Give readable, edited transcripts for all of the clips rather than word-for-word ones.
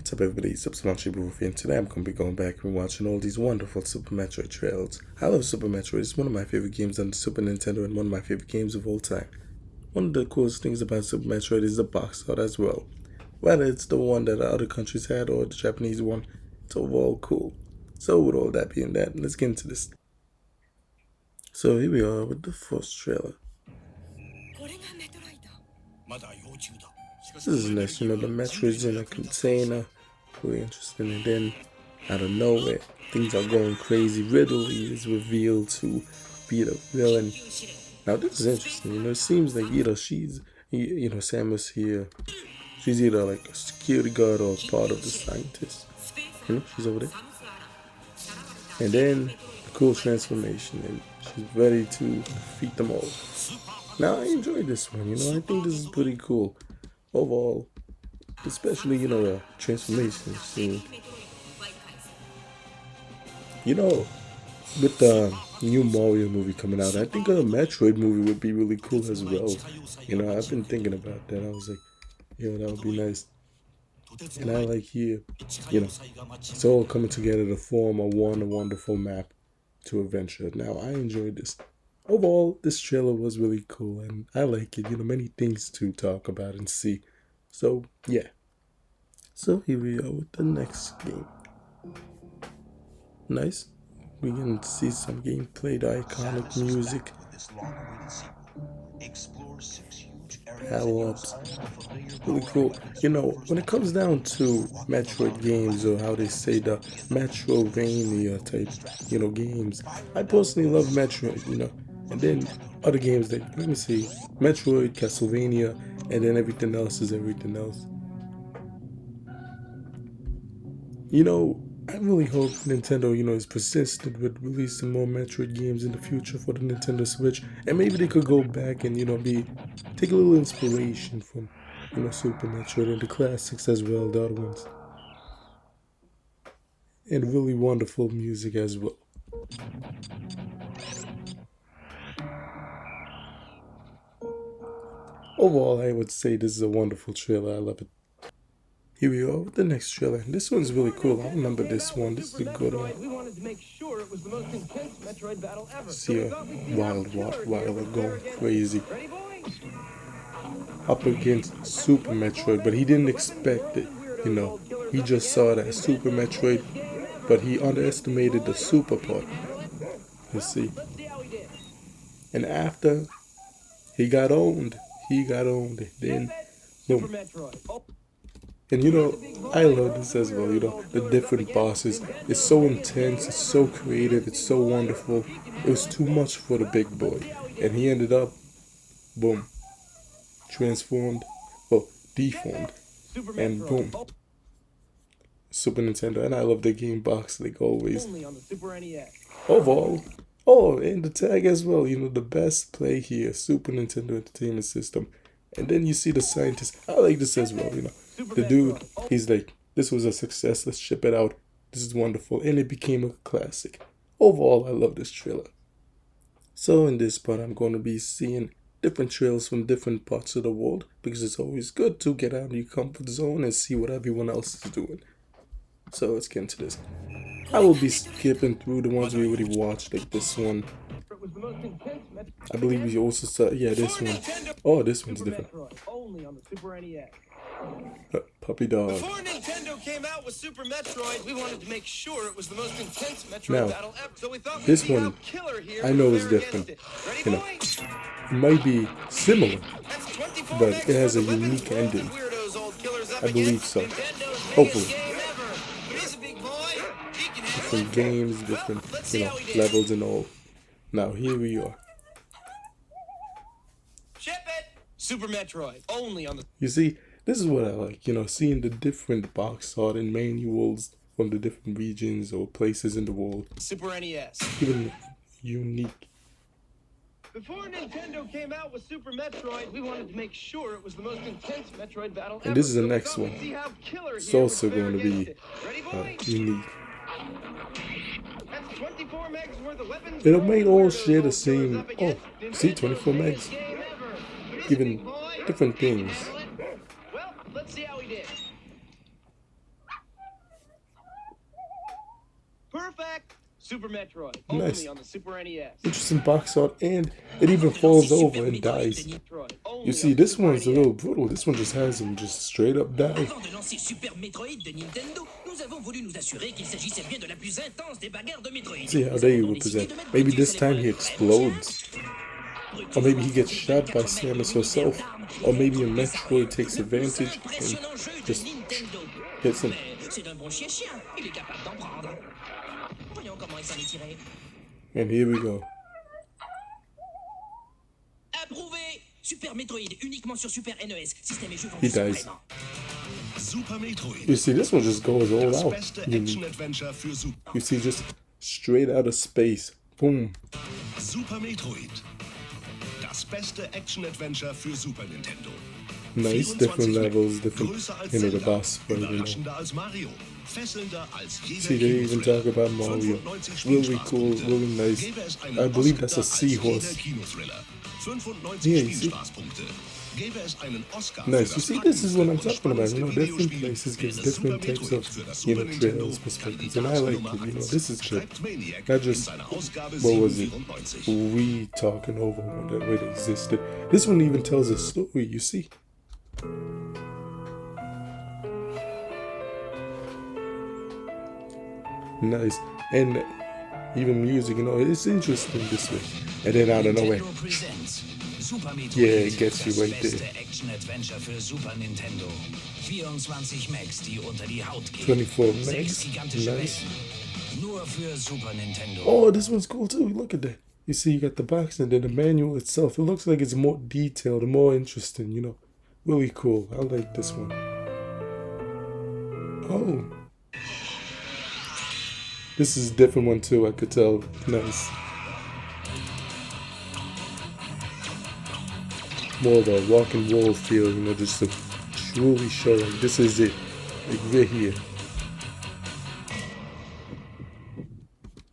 What's up everybody, it's Supersmallchibiwolf here, and today I'm going to be going back and watching all these wonderful Super Metroid trails. I love Super Metroid, it's one of my favorite games on the Super Nintendo and one of my favorite games of all time. One of the coolest things about Super Metroid is the box art as well. Whether it's the one that the other countries had or the Japanese one, it's overall cool. So with all that being that, let's get into this. So here we are with the first trailer. This is nice, the Metroid's in a container, really interesting, and then out of nowhere, things are going crazy. Riddle is revealed to be the villain. Now this is interesting, it seems like either Samus here, she's either like a security guard or part of the scientists. She's over there. And then the cool transformation, and she's ready to defeat them all. Now I enjoyed this one, I think this is pretty cool. Overall, especially, the transformation scene. With the new Mario movie coming out, I think a Metroid movie would be really cool as well. I've been thinking about that. I was like, that would be nice. And I like here, it's all coming together to form a wonderful map to adventure. Now, I enjoyed this. Overall, this trailer was really cool, and I like it. Many things to talk about and see. So, yeah. So, here we are with the next game. Nice. We can see some gameplay, the iconic music. Power-ups. Really cool. When it comes down to Metroid games, or how they say the Metrovania type, games, I personally love Metroid, and then other games that, let me see, Metroid, Castlevania, and then everything else is everything else. I really hope Nintendo, is persistent with releasing more Metroid games in the future for the Nintendo Switch, and maybe they could go back and, take a little inspiration from, Super Metroid and the classics as well, the other ones. And really wonderful music as well. Overall, I would say this is a wonderful trailer. I love it. Here we are with the next trailer. This one's really cool. I remember this one. This is a good one. See a wild going crazy up against Super Metroid, but he didn't expect it. He just saw it as Super Metroid, but he underestimated the super part. You see, and after he got owned. Then, boom. And I love this as well, the different bosses. It's so intense, it's so creative, it's so wonderful. It was too much for the big boy. And he ended up, boom, transformed, deformed, and boom. Super Nintendo, and I love the game box like always. Overall, and the tag as well, the best play here, Super Nintendo Entertainment System. And then you see the scientist. I like this as well, The dude, he's like, this was a success, let's ship it out. This is wonderful. And it became a classic. Overall, I love this trailer. So in this part, I'm going to be seeing different trailers from different parts of the world, because it's always good to get out of your comfort zone and see what everyone else is doing. So let's get into this. I will be skipping through the ones we already watched, like this one. I believe we also saw, this one. Oh, this one's different. Puppy dog. Before Nintendo came out with Super Metroid, we wanted to make sure it was the most intense Metroid battle ever. So we thought this one, I know is different. It might be similar, but it has a unique ending. I believe so. Hopefully. Different games, different, levels and all. Now, here we are. Ship it! Super Metroid, only on the... You see, this is what I like, seeing the different box art and manuals from the different regions or places in the world. Super NES. Even unique. Before Nintendo came out with Super Metroid, we wanted to make sure it was the most intense Metroid battle ever. And this is the next one. It's also going to be unique. It'll make all share the same. Oh, see, 24 megs. Even different things. Well, let's see how we did. Super Metroid, Nice. only on the Super NES. Interesting box art, and it even falls over and dies. You see, this one's a little brutal. This one just has him just straight up die. Avant de lancer Super Metroid de Nintendo, nous avons voulu nous assurer qu'il s'agissait bien de la plus intense des bagarres de Metroid. See how they represent. Maybe this time he explodes. Or maybe he gets shot by Samus herself. Or maybe a Metroid takes advantage and just hits him. C'est d'un bon chien, il est capable d'en prendre. Voyons comment il s'en est tiré. And here we go. Approuvé. Super Metroid uniquement sur Super NES. Système et jeux He vendus dies. séparément. Super Metroid. You see, this one just goes all Das out. beste Action-Adventure für You see, just straight out of space. Boom. Super Metroid. Das beste Action-Adventure für Super Nintendo. Nice, 24 different Meg, levels, different, größer als you know, the Zelda, boss fight, you know. überraschender als Mario, fesselnder als jeder See, they even Kinothriller. talk about Mario. 95 Really cool, Spielspaßpunkte. really nice. Gäbe es einen I believe that's a Oscar als jeder seahorse. Kinothriller. 95 Yeah, you see? Spielspaßpunkte. Gäbe es einen Oscar Nice. für You das see, this is what I'm packendste talking about. You know, und different Videospiel, places gives wäre different Super types Metroid für das of, you Super know, Nintendo trails, perspectives. And I like it, you know, this is good. Schreibt Maniac Not in just, seiner Ausgabe what was it, 794. we talking over one that already existed. This one even tells a story, you see. Nice. And even music, you know, it's interesting this way. And then out of nowhere, Nintendo presents Super Metroid. Yeah, it gets you das right beste there. Action-Adventure für Super Nintendo. 24 Max, die unter die Haut gehen. 24 6 Max. gigantische Nice. Welten. Nur für Super Nintendo. Oh, this one's cool too. Look at that. You see, you got the box and then the manual itself. It looks like it's more detailed, more interesting, you know. Really cool. I like this one. Oh. This is a different one too, I could tell. Nice. More of a rock and roll feel, you know, just to truly show like this is it. Like we're here.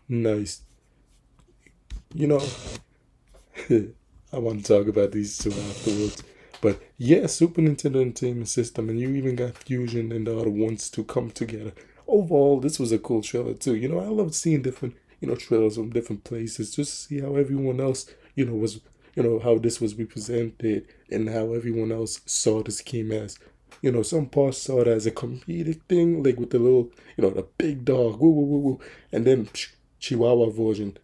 Nice. You know, I want to talk about these two afterwards. But yeah, Super Nintendo Entertainment System, and you even got Fusion and the other ones to come together. Overall, this was a cool trailer too. You know, I love seeing different, you know, trailers from different places just to see how everyone else, you know, was, you know, how this was represented and how everyone else saw this game as. You know, some parts saw it as a comedic thing, like with the little, you know, the big dog, woo woo woo woo, and then Chihuahua version,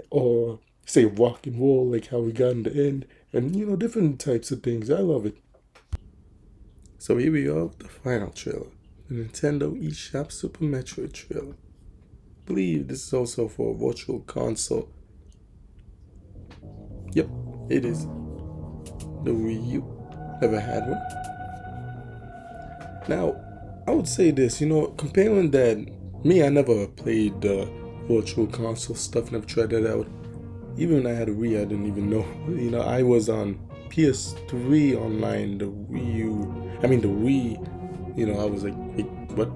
or say rock and roll, like how we got in the end, and you know, different types of things. I love it. So here we are with the final trailer, the Nintendo eShop Super Metroid trailer. I believe this is also for a virtual console. Yep, it is. The Wii U. Never had one. Now, I would say this, you know, comparing that, me, I never played the virtual console stuff, never tried that out. Even when I had a Wii, I didn't even know. You know, I was on PS3 online, the Wii, you know, I was like, wait, what?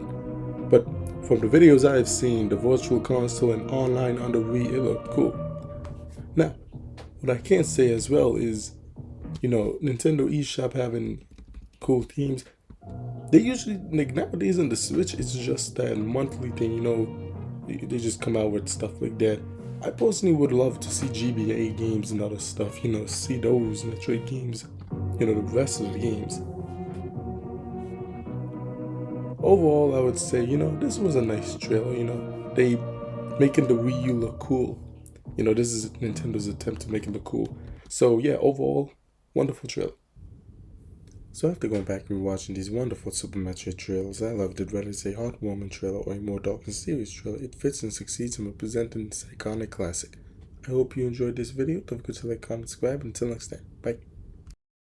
But from the videos I've seen, the virtual console and online on the Wii, it looked cool. Now, what I can't say as well is, you know, Nintendo eShop having cool themes. They usually, like nowadays on the Switch, it's just that monthly thing, you know, they just come out with stuff like that. I personally would love to see GBA games and other stuff, you know, see those Metroid games, you know, the rest of the games. Overall, I would say, you know, this was a nice trailer, you know, they making the Wii U look cool. You know, this is Nintendo's attempt to make it look cool. So yeah, overall, wonderful trailer. So after going back and watching these wonderful Super Metroid trailers, I loved it, whether it's a heartwarming trailer or a more dark and serious trailer. It fits and succeeds in representing this iconic classic. I hope you enjoyed this video. Don't forget to like, comment, subscribe. Until next time, bye.